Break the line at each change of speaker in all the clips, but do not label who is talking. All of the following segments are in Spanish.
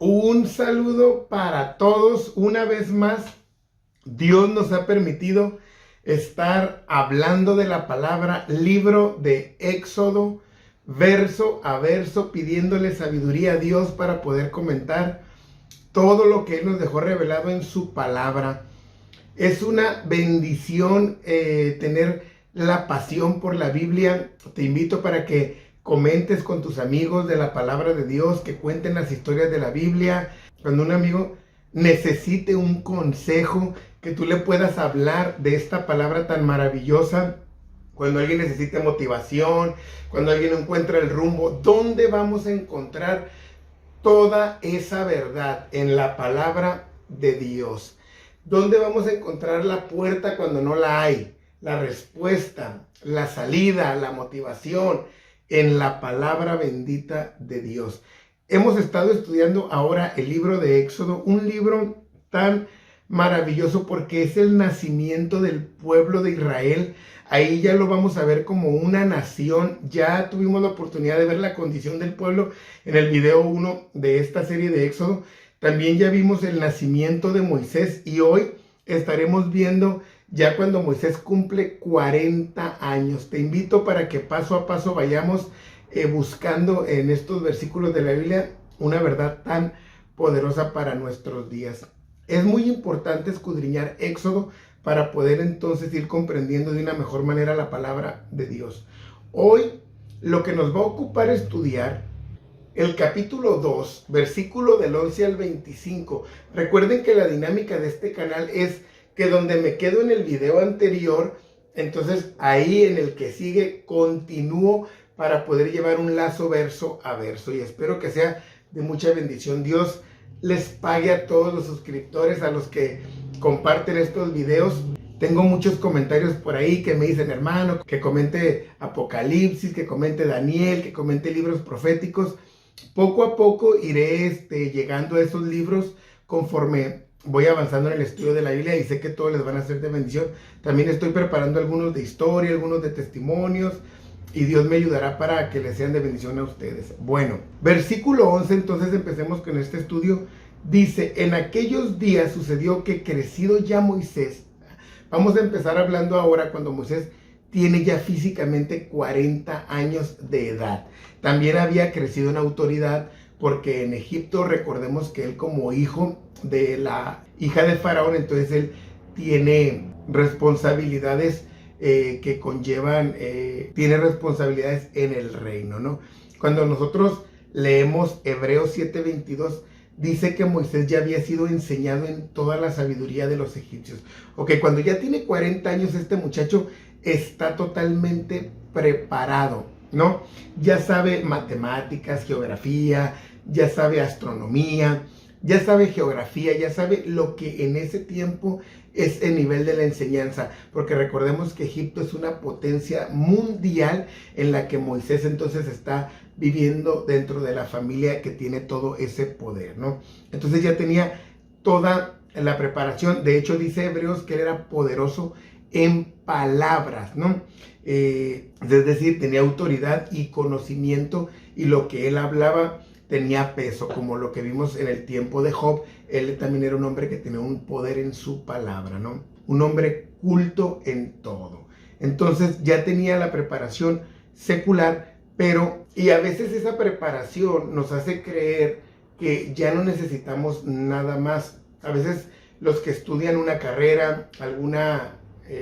Un saludo para todos. Una vez más, Dios nos ha permitido estar hablando de la palabra, libro de Éxodo, verso a verso, pidiéndole sabiduría a Dios para poder comentar todo lo que Él nos dejó revelado en su palabra. Es una bendición tener la pasión por la Biblia. Te invito para que comentes con tus amigos de la palabra de Dios, que cuenten las historias de la Biblia. Cuando un amigo necesite un consejo, que tú le puedas hablar de esta palabra tan maravillosa. Cuando alguien necesite motivación, cuando alguien encuentra el rumbo, ¿dónde vamos a encontrar toda esa verdad? En la palabra de Dios. ¿Dónde vamos a encontrar la puerta cuando no la hay? La respuesta, la salida, la motivación, en la palabra bendita de Dios. Hemos estado estudiando ahora el libro de Éxodo, un libro tan maravilloso porque es el nacimiento del pueblo de Israel. Ahí ya lo vamos a ver como una nación. Ya tuvimos la oportunidad de ver la condición del pueblo en el video 1 de esta serie de Éxodo. También ya vimos el nacimiento de Moisés y hoy estaremos viendo ya cuando Moisés cumple 40 años. Te invito para que paso a paso vayamos buscando en estos versículos de la Biblia una verdad tan poderosa para nuestros días. Es muy importante escudriñar Éxodo para poder entonces ir comprendiendo de una mejor manera la palabra de Dios. Hoy lo que nos va a ocupar estudiar el capítulo 2, versículo del 11 al 25. Recuerden que la dinámica de este canal es que donde me quedo en el video anterior, entonces ahí en el que sigue continúo para poder llevar un lazo verso a verso. Y espero que sea de mucha bendición. Dios les pague a todos los suscriptores, a los que comparten estos videos. Tengo muchos comentarios por ahí que me dicen, hermano, que comente Apocalipsis, que comente Daniel, que comente libros proféticos. Poco a poco iré llegando a esos libros conforme voy avanzando en el estudio de la Biblia y sé que todos les van a ser de bendición. También estoy preparando algunos de historia, algunos de testimonios y Dios me ayudará para que les sean de bendición a ustedes. Bueno, versículo 11, entonces empecemos con este estudio. Dice, en aquellos días sucedió que crecido ya Moisés, vamos a empezar hablando ahora cuando Moisés tiene ya físicamente 40 años de edad. También había crecido en autoridad porque en Egipto recordemos que él como hijo de la hija de Faraón, entonces él tiene responsabilidades que conllevan, tiene responsabilidades en el reino, ¿no? Cuando nosotros leemos Hebreos 7:22, dice que Moisés ya había sido enseñado en toda la sabiduría de los egipcios. Ok, cuando ya tiene 40 años este muchacho está totalmente preparado, ¿no? Ya sabe matemáticas, geografía, ya sabe astronomía, ya sabe geografía, ya sabe lo que en ese tiempo es el nivel de la enseñanza, porque recordemos que Egipto es una potencia mundial en la que Moisés entonces está viviendo dentro de la familia que tiene todo ese poder, ¿no? Entonces ya tenía toda la preparación. De hecho dice Hebreos que él era poderoso en palabras, ¿no? Es decir, tenía autoridad y conocimiento y lo que él hablaba tenía peso, como lo que vimos en el tiempo de Job. Él también era un hombre que tenía un poder en su palabra, ¿no? Un hombre culto en todo. Entonces ya tenía la preparación secular, pero, y a veces esa preparación nos hace creer que ya no necesitamos nada más. A veces los que estudian una carrera, alguna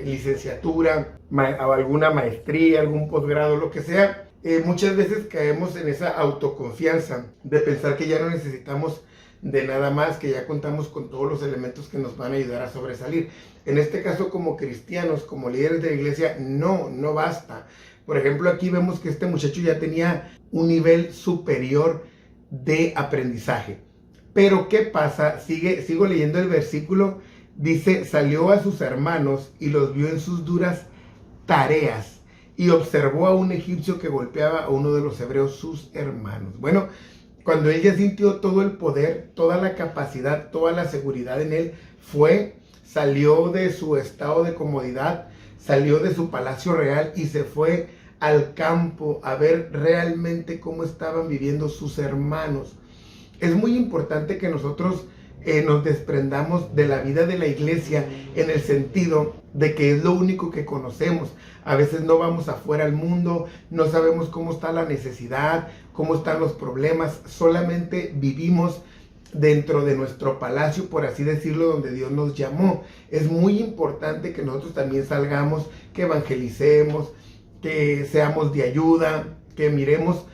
licenciatura, alguna maestría, algún posgrado, lo que sea, muchas veces caemos en esa autoconfianza de pensar que ya no necesitamos de nada más, que ya contamos con todos los elementos que nos van a ayudar a sobresalir. En este caso, como cristianos, como líderes de la iglesia, no basta. Por ejemplo, aquí vemos que este muchacho ya tenía un nivel superior de aprendizaje. Pero ¿qué pasa? Sigo leyendo el versículo. Dice, salió a sus hermanos y los vio en sus duras tareas y observó a un egipcio que golpeaba a uno de los hebreos, sus hermanos. Bueno, cuando ella sintió todo el poder, toda la capacidad, toda la seguridad en él, salió de su estado de comodidad, salió de su palacio real y se fue al campo a ver realmente cómo estaban viviendo sus hermanos. es muy importante que nosotros nos desprendamos de la vida de la iglesia en el sentido de que es lo único que conocemos. A veces no vamos afuera al mundo, no sabemos cómo está la necesidad, cómo están los problemas, solamente vivimos dentro de nuestro palacio, por así decirlo, donde Dios nos llamó. Es muy importante que nosotros también salgamos, que evangelicemos, que seamos de ayuda, que miremos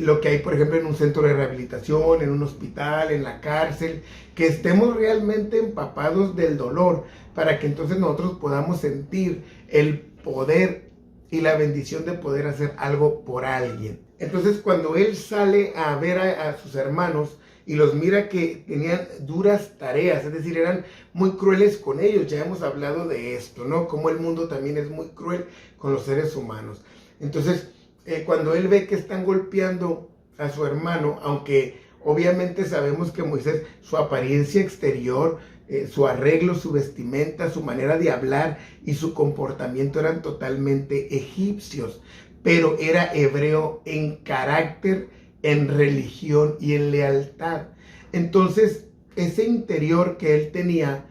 lo que hay, por ejemplo, en un centro de rehabilitación, en un hospital, en la cárcel, que estemos realmente empapados del dolor, para que entonces nosotros podamos sentir el poder y la bendición de poder hacer algo por alguien. Entonces, cuando él sale a ver a sus hermanos y los mira que tenían duras tareas, es decir, eran muy crueles con ellos, ya hemos hablado de esto, ¿no? Como el mundo también es muy cruel con los seres humanos. Entonces, cuando él ve que están golpeando a su hermano, aunque obviamente sabemos que Moisés, su apariencia exterior, su arreglo, su vestimenta, su manera de hablar y su comportamiento eran totalmente egipcios, pero era hebreo en carácter, en religión y en lealtad. Entonces, ese interior que él tenía,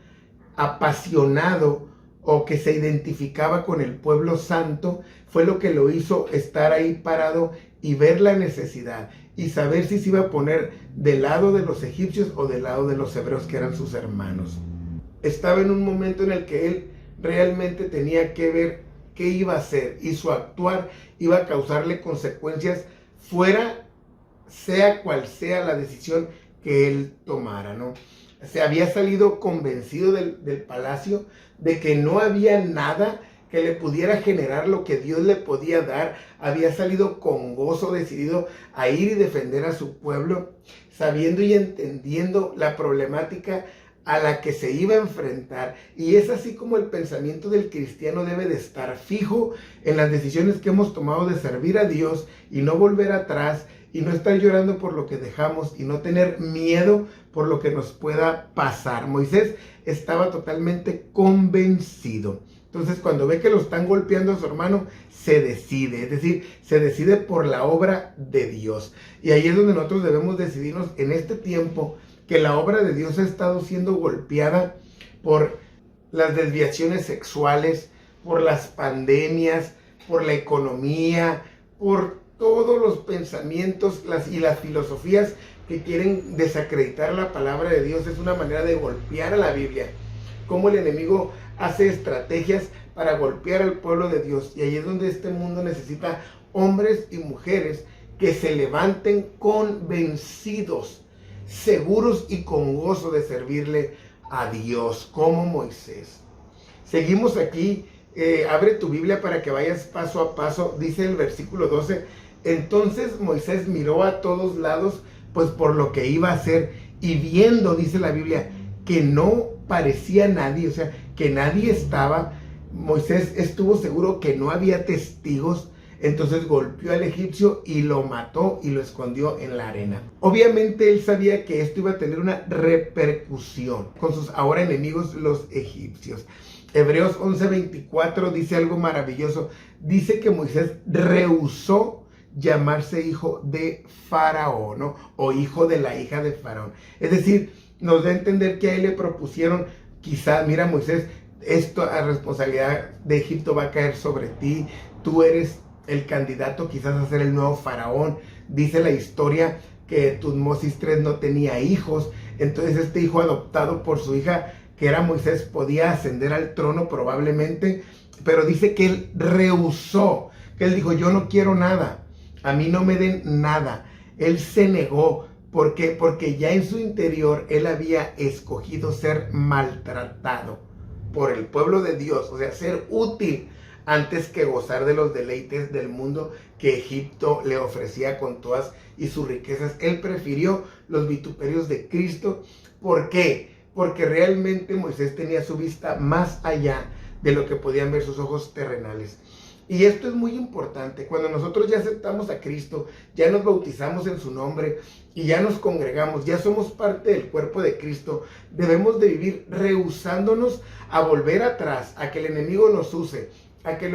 apasionado, o que se identificaba con el pueblo santo, fue lo que lo hizo estar ahí parado y ver la necesidad y saber si se iba a poner del lado de los egipcios o del lado de los hebreos, que eran sus hermanos. Estaba en un momento en el que él realmente tenía que ver qué iba a hacer, y su actuar iba a causarle consecuencias fuera, sea cual sea la decisión que él tomara, ¿no? Se había salido convencido del palacio de que no había nada que le pudiera generar lo que Dios le podía dar. Había salido con gozo, decidido a ir y defender a su pueblo, sabiendo y entendiendo la problemática a la que se iba a enfrentar. Y es así como el pensamiento del cristiano debe de estar fijo en las decisiones que hemos tomado de servir a Dios y no volver atrás, y no estar llorando por lo que dejamos y no tener miedo por lo que nos pueda pasar. Moisés estaba totalmente convencido. Entonces, cuando ve que lo están golpeando a su hermano, se decide, es decir, se decide por la obra de Dios. Y ahí es donde nosotros debemos decidirnos en este tiempo, que la obra de Dios ha estado siendo golpeada por las desviaciones sexuales, por las pandemias, por la economía, por todos los pensamientos y las filosofías que quieren desacreditar la palabra de Dios. Es una manera de golpear a la Biblia. Cómo el enemigo hace estrategias para golpear al pueblo de Dios. Y ahí es donde este mundo necesita hombres y mujeres que se levanten convencidos, seguros y con gozo de servirle a Dios, como Moisés. Seguimos aquí. Abre tu Biblia para que vayas paso a paso. Dice el versículo 12: entonces Moisés miró a todos lados, pues por lo que iba a hacer, y viendo, dice la Biblia, que no parecía nadie, o sea, que nadie estaba, Moisés estuvo seguro que no había testigos. Entonces golpeó al egipcio y lo mató y lo escondió en la arena. Obviamente él sabía que esto iba a tener una repercusión con sus ahora enemigos, los egipcios. Hebreos 11:24 dice algo maravilloso. Dice que Moisés rehusó llamarse hijo de Faraón, ¿no? O hijo de la hija de Faraón. Es decir, nos da a entender que a él le propusieron, quizás, mira Moisés, esto a responsabilidad de Egipto va a caer sobre ti. Tú eres el candidato quizás a ser el nuevo Faraón. Dice la historia que Tutmosis III no tenía hijos. Entonces este hijo adoptado por su hija, que era Moisés, podía ascender al trono probablemente. Pero dice que él rehusó, que él dijo, yo no quiero nada, a mí no me den nada. Él se negó. ¿Por qué? Porque ya en su interior él había escogido ser maltratado por el pueblo de Dios, o sea, ser útil antes que gozar de los deleites del mundo que Egipto le ofrecía con todas y sus riquezas. Él prefirió los vituperios de Cristo. ¿Por qué? Porque realmente Moisés tenía su vista más allá de lo que podían ver sus ojos terrenales. Y esto es muy importante. Cuando nosotros ya aceptamos a Cristo, ya nos bautizamos en su nombre y ya nos congregamos, ya somos parte del cuerpo de Cristo, debemos de vivir rehusándonos a volver atrás, a que el enemigo nos use, a que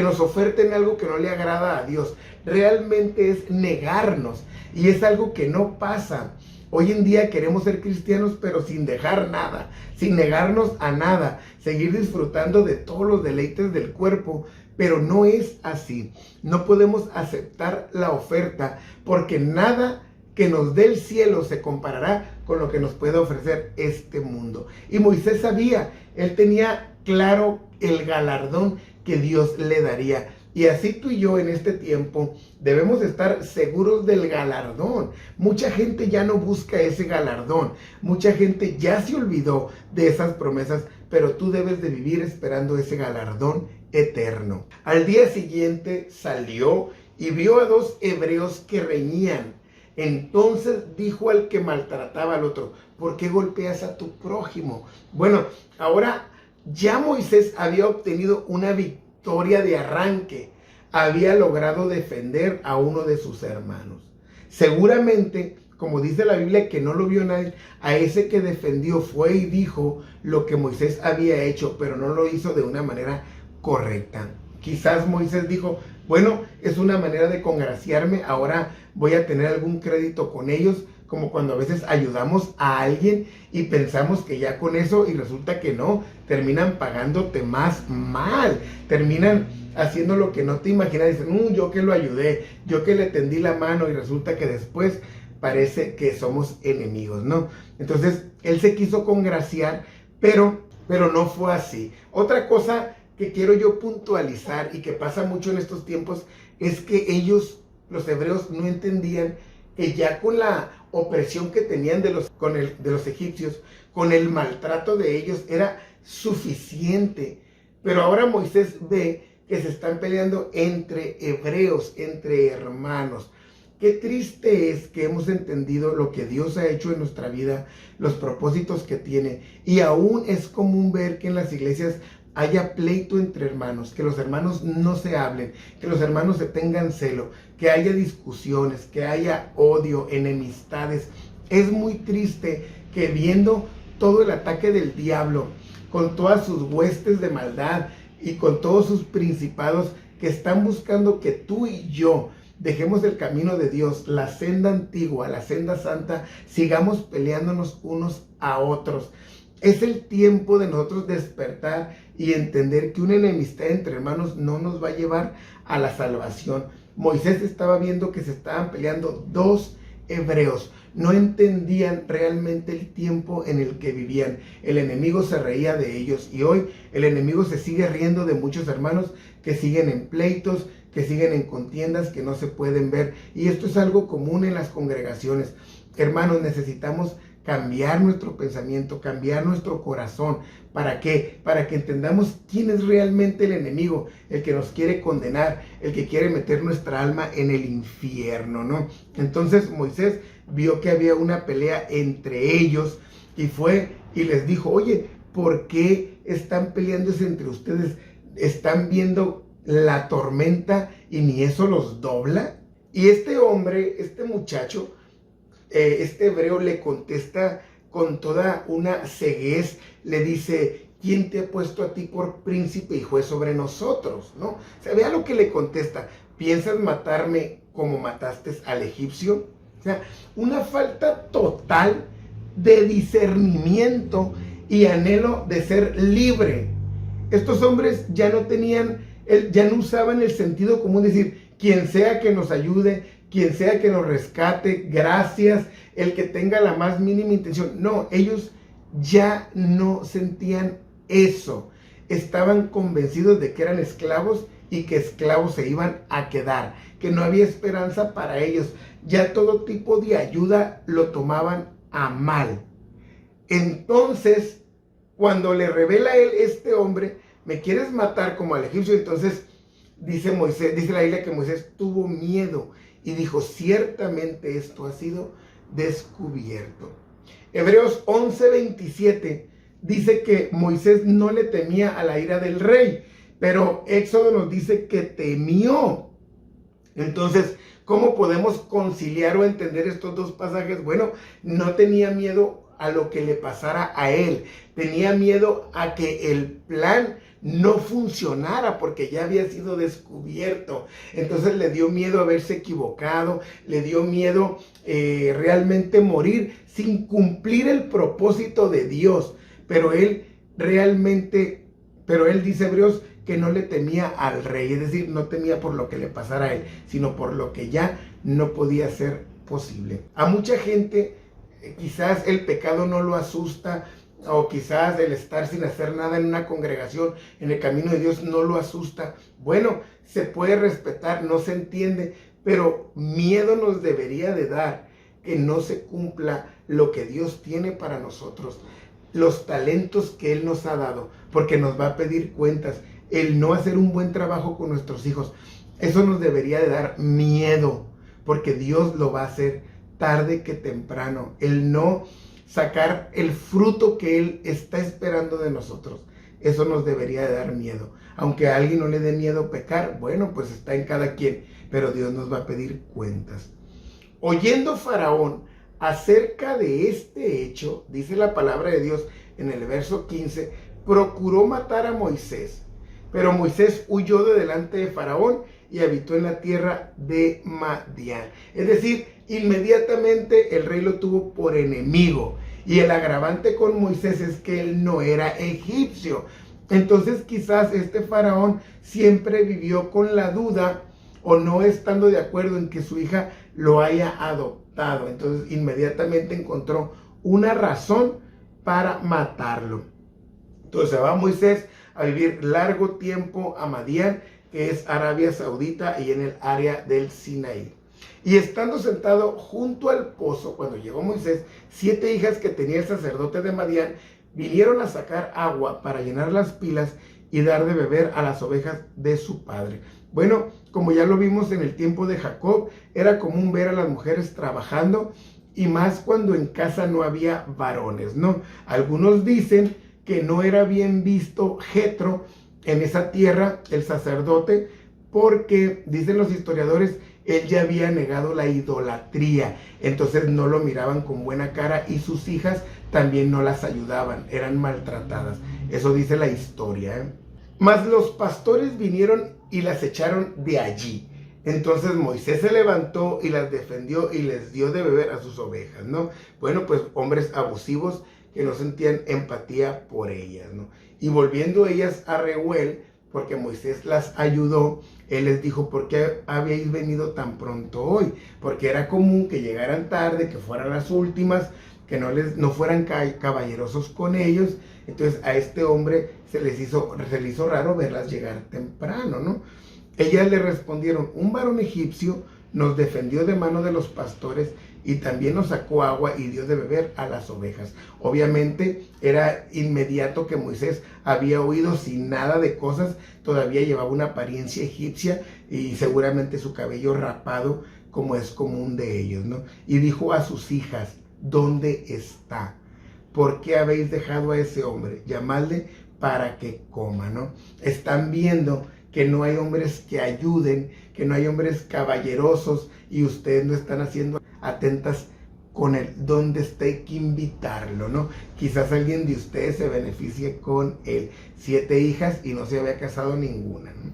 nos oferten algo que no le agrada a Dios. Realmente es negarnos, y es algo que no pasa. Hoy en día queremos ser cristianos, pero sin dejar nada, sin negarnos a nada, seguir disfrutando de todos los deleites del cuerpo, pero no es así. No podemos aceptar la oferta porque nada que nos dé el cielo se comparará con lo que nos puede ofrecer este mundo. Y Moisés sabía, él tenía claro el galardón que Dios le daría. Y así tú y yo en este tiempo debemos estar seguros del galardón. Mucha gente ya no busca ese galardón. Mucha gente ya se olvidó de esas promesas, pero tú debes de vivir esperando ese galardón eterno. Al día siguiente salió y vio a dos hebreos que reñían. Entonces dijo al que maltrataba al otro: ¿por qué golpeas a tu prójimo? Bueno, ahora ya Moisés había obtenido una victoria de arranque. Había logrado defender a uno de sus hermanos. Seguramente, como dice la Biblia, que no lo vio nadie, a ese que defendió fue y dijo lo que Moisés había hecho, pero no lo hizo de una manera correcta. Quizás Moisés dijo: bueno, es una manera de congraciarme, ahora voy a tener algún crédito con ellos, como cuando a veces ayudamos a alguien y pensamos que ya con eso, y resulta que no, terminan pagándote más mal, terminan haciendo lo que no te imaginas, dicen, yo que lo ayudé, yo que le tendí la mano, y resulta que después parece que somos enemigos, ¿no? Entonces, él se quiso congraciar, pero no fue así. Otra cosa que quiero yo puntualizar y que pasa mucho en estos tiempos es que ellos, los hebreos, no entendían que ya con la opresión que tenían de los egipcios, con el maltrato de ellos, era suficiente. Pero ahora Moisés ve que se están peleando entre hebreos, entre hermanos. Qué triste es que hemos entendido lo que Dios ha hecho en nuestra vida, los propósitos que tiene, y aún es común ver que en las iglesias haya pleito entre hermanos, que los hermanos no se hablen, que los hermanos se tengan celo, que haya discusiones, que haya odio, enemistades. Es muy triste que viendo todo el ataque del diablo, con todas sus huestes de maldad y con todos sus principados que están buscando que tú y yo dejemos el camino de Dios, la senda antigua, la senda santa, sigamos peleándonos unos a otros. Es el tiempo de nosotros despertar y entender que una enemistad entre hermanos no nos va a llevar a la salvación. Moisés estaba viendo que se estaban peleando dos hebreos. No entendían realmente el tiempo en el que vivían. El enemigo se reía de ellos, y hoy el enemigo se sigue riendo de muchos hermanos que siguen en pleitos, que siguen en contiendas que no se pueden ver. Y esto es algo común en las congregaciones. Hermanos, necesitamos cambiar nuestro pensamiento, cambiar nuestro corazón. ¿Para qué? Para que entendamos quién es realmente el enemigo, el que nos quiere condenar, el que quiere meter nuestra alma en el infierno, ¿no? Entonces Moisés vio que había una pelea entre ellos y fue y les dijo: oye, ¿por qué están peleándose entre ustedes? ¿Están viendo la tormenta y ni eso los dobla? Y este hombre, este muchacho, este hebreo le contesta con toda una ceguez, le dice: ¿quién te ha puesto a ti por príncipe y juez sobre nosotros? ¿No? O sea, vea lo que le contesta: ¿piensas matarme como mataste al egipcio? O sea, una falta total de discernimiento y anhelo de ser libre. Estos hombres ya no tenían, ya no usaban el sentido común, decir: quien sea que nos ayude, quien sea que nos rescate, gracias, el que tenga la más mínima intención. No, ellos ya no sentían eso. Estaban convencidos de que eran esclavos y que esclavos se iban a quedar, que no había esperanza para ellos. Ya todo tipo de ayuda lo tomaban a mal. Entonces, cuando le revela a él, este hombre: ¿me quieres matar como al egipcio? Entonces dice Moisés, dice la Biblia que Moisés tuvo miedo y dijo: ciertamente esto ha sido descubierto. Hebreos 11:27 dice que Moisés no le temía a la ira del rey, pero Éxodo nos dice que temió. Entonces, ¿cómo podemos conciliar o entender estos dos pasajes? Bueno, no tenía miedo a lo que le pasara a él, tenía miedo a que el plan no funcionara porque ya había sido descubierto. Entonces le dio miedo haberse equivocado, le dio miedo realmente morir sin cumplir el propósito de Dios. Pero él dice Hebreos que no le temía al rey, es decir, no temía por lo que le pasara a él, sino por lo que ya no podía ser posible. A mucha gente quizás el pecado no lo asusta, o quizás el estar sin hacer nada en una congregación, en el camino de Dios, no lo asusta. Bueno, se puede respetar, no se entiende, pero miedo nos debería de dar que no se cumpla lo que Dios tiene para nosotros, los talentos que Él nos ha dado, porque nos va a pedir cuentas. El no hacer un buen trabajo con nuestros hijos, eso nos debería de dar miedo, porque Dios lo va a hacer tarde que temprano. El no sacar el fruto que Él está esperando de nosotros, eso nos debería de dar miedo. Aunque a alguien no le dé miedo pecar, bueno, pues está en cada quien, pero Dios nos va a pedir cuentas. Oyendo Faraón acerca de este hecho, dice la palabra de Dios en el verso 15, procuró matar a Moisés, pero Moisés huyó de delante de Faraón y habitó en la tierra de Madián. Es decir, inmediatamente el rey lo tuvo por enemigo. Y el agravante con Moisés es que él no era egipcio. Entonces quizás este faraón siempre vivió con la duda o no estando de acuerdo en que su hija lo haya adoptado. Entonces inmediatamente encontró una razón para matarlo. Entonces se va Moisés a vivir largo tiempo a Madián, que es Arabia Saudita y en el área del Sinaí. Y estando sentado junto al pozo, cuando llegó Moisés, 7 hijas que tenía el sacerdote de Madián vinieron a sacar agua para llenar las pilas y dar de beber a las ovejas de su padre. Bueno, como ya lo vimos en el tiempo de Jacob, era común ver a las mujeres trabajando, y más cuando en casa no había varones, ¿no? Algunos dicen que no era bien visto Jetro en esa tierra, el sacerdote, porque, dicen los historiadores, él ya había negado la idolatría, entonces no lo miraban con buena cara y sus hijas también no las ayudaban, eran maltratadas. Eso dice la historia, ¿eh? Mas los pastores vinieron y las echaron de allí. Entonces Moisés se levantó y las defendió y les dio de beber a sus ovejas, ¿no? Bueno, pues hombres abusivos que no sentían empatía por ellas, ¿no? Y volviendo ellas a Reuel, porque Moisés las ayudó, él les dijo: ¿por qué habéis venido tan pronto hoy? Porque era común que llegaran tarde, que fueran las últimas, que no fueran caballerosos con ellos. Entonces a este hombre se le hizo raro verlas llegar temprano, ¿no? Ellas le respondieron: un varón egipcio nos defendió de mano de los pastores y también nos sacó agua y dio de beber a las ovejas. Obviamente era inmediato que Moisés había huido sin nada de cosas, todavía llevaba una apariencia egipcia y seguramente su cabello rapado, como es común de ellos, ¿no? Y dijo a sus hijas: ¿dónde está? ¿Por qué habéis dejado a ese hombre? Llamadle para que coma, ¿no? Están viendo que no hay hombres que ayuden, que no hay hombres caballerosos, y ustedes no están haciendo atentas con él. ¿Dónde está? Hay que invitarlo, ¿no? Quizás alguien de ustedes se beneficie con él. 7 hijas y no se había casado ninguna, ¿no?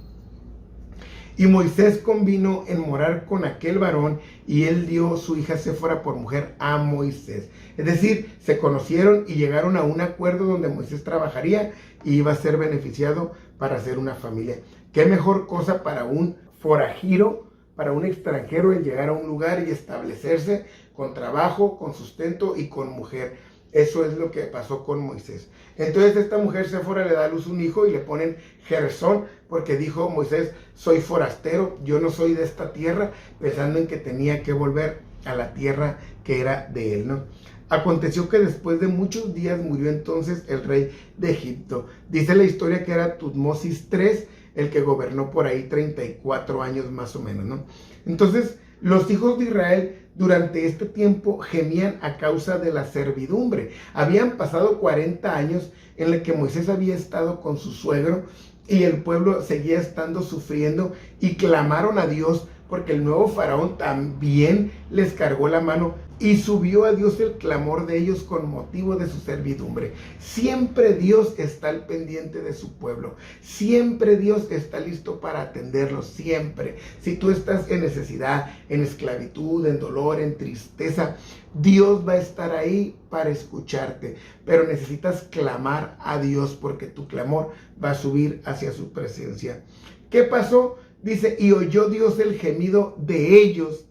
Y Moisés convino en morar con aquel varón, y él dio su hija Séfora por mujer a Moisés. Es decir, se conocieron y llegaron a un acuerdo donde Moisés trabajaría y iba a ser beneficiado para hacer una familia. ¿Qué mejor cosa para un forajero, para un extranjero, el llegar a un lugar y establecerse con trabajo, con sustento y con mujer? Eso es lo que pasó con Moisés. Entonces esta mujer Séfora le da a luz un hijo y le ponen Gersón, porque dijo Moisés: soy forastero, yo no soy de esta tierra, pensando en que tenía que volver a la tierra que era de él, ¿no? Aconteció que después de muchos días murió entonces el rey de Egipto. Dice la historia que era Tutmosis III, el que gobernó por ahí 34 años más o menos, ¿no? Entonces los hijos de Israel durante este tiempo gemían a causa de la servidumbre. Habían pasado 40 años en los que Moisés había estado con su suegro y el pueblo seguía estando sufriendo, y clamaron a Dios porque el nuevo faraón también les cargó la mano y subió a Dios el clamor de ellos con motivo de su servidumbre. Siempre Dios está al pendiente de su pueblo. Siempre Dios está listo para atenderlos, siempre. Si tú estás en necesidad, en esclavitud, en dolor, en tristeza, Dios va a estar ahí para escucharte. Pero necesitas clamar a Dios porque tu clamor va a subir hacia su presencia. ¿Qué pasó? Dice, y oyó Dios el gemido de ellos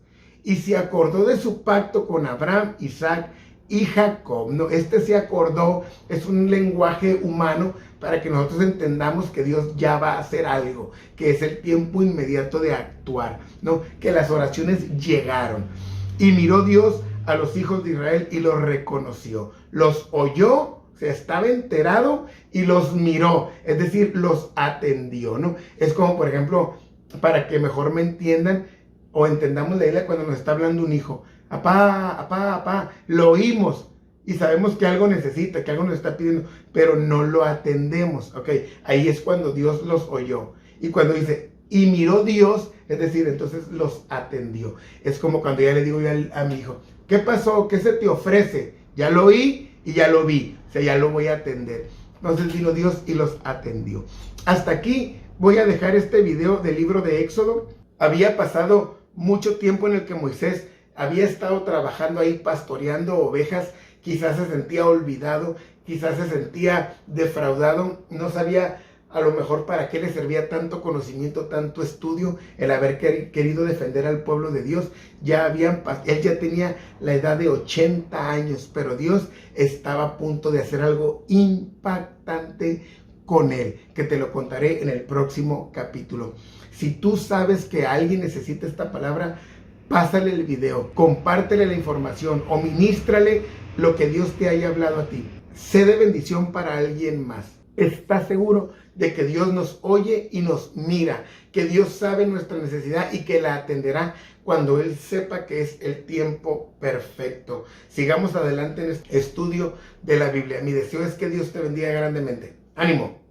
y se acordó de su pacto con Abraham, Isaac y Jacob. No, se acordó, es un lenguaje humano para que nosotros entendamos que Dios ya va a hacer algo, que es el tiempo inmediato de actuar, ¿no? Que las oraciones llegaron. Y miró Dios a los hijos de Israel y los reconoció. Los oyó, se estaba enterado y los miró, es decir, los atendió, ¿no? Es como, por ejemplo, para que mejor me entiendan o entendamos la idea cuando nos está hablando un hijo. Apá, apá, apá, lo oímos y sabemos que algo necesita, que algo nos está pidiendo, pero no lo atendemos, ¿ok? Ahí es cuando Dios los oyó. Y cuando dice, y miró Dios, es decir, entonces los atendió. Es como cuando ya le digo yo a mi hijo, ¿qué pasó? ¿Qué se te ofrece? Ya lo oí y ya lo vi, o sea, ya lo voy a atender. Entonces vino Dios y los atendió. Hasta aquí voy a dejar este video del libro de Éxodo. Había pasado mucho tiempo en el que Moisés había estado trabajando ahí pastoreando ovejas. Quizás se sentía olvidado, quizás se sentía defraudado, no sabía a lo mejor para qué le servía tanto conocimiento, tanto estudio, el haber querido defender al pueblo de Dios. Él ya tenía la edad de 80 años, pero Dios estaba a punto de hacer algo impactante con él, que te lo contaré en el próximo capítulo. Si tú sabes que alguien necesita esta palabra, pásale el video, compártele la información o ministrale lo que Dios te haya hablado a ti. Sé de bendición para alguien más. Está seguro de que Dios nos oye y nos mira, que Dios sabe nuestra necesidad y que la atenderá cuando Él sepa que es el tiempo perfecto. Sigamos adelante en este estudio de la Biblia. Mi deseo es que Dios te bendiga grandemente. ¡Ánimo!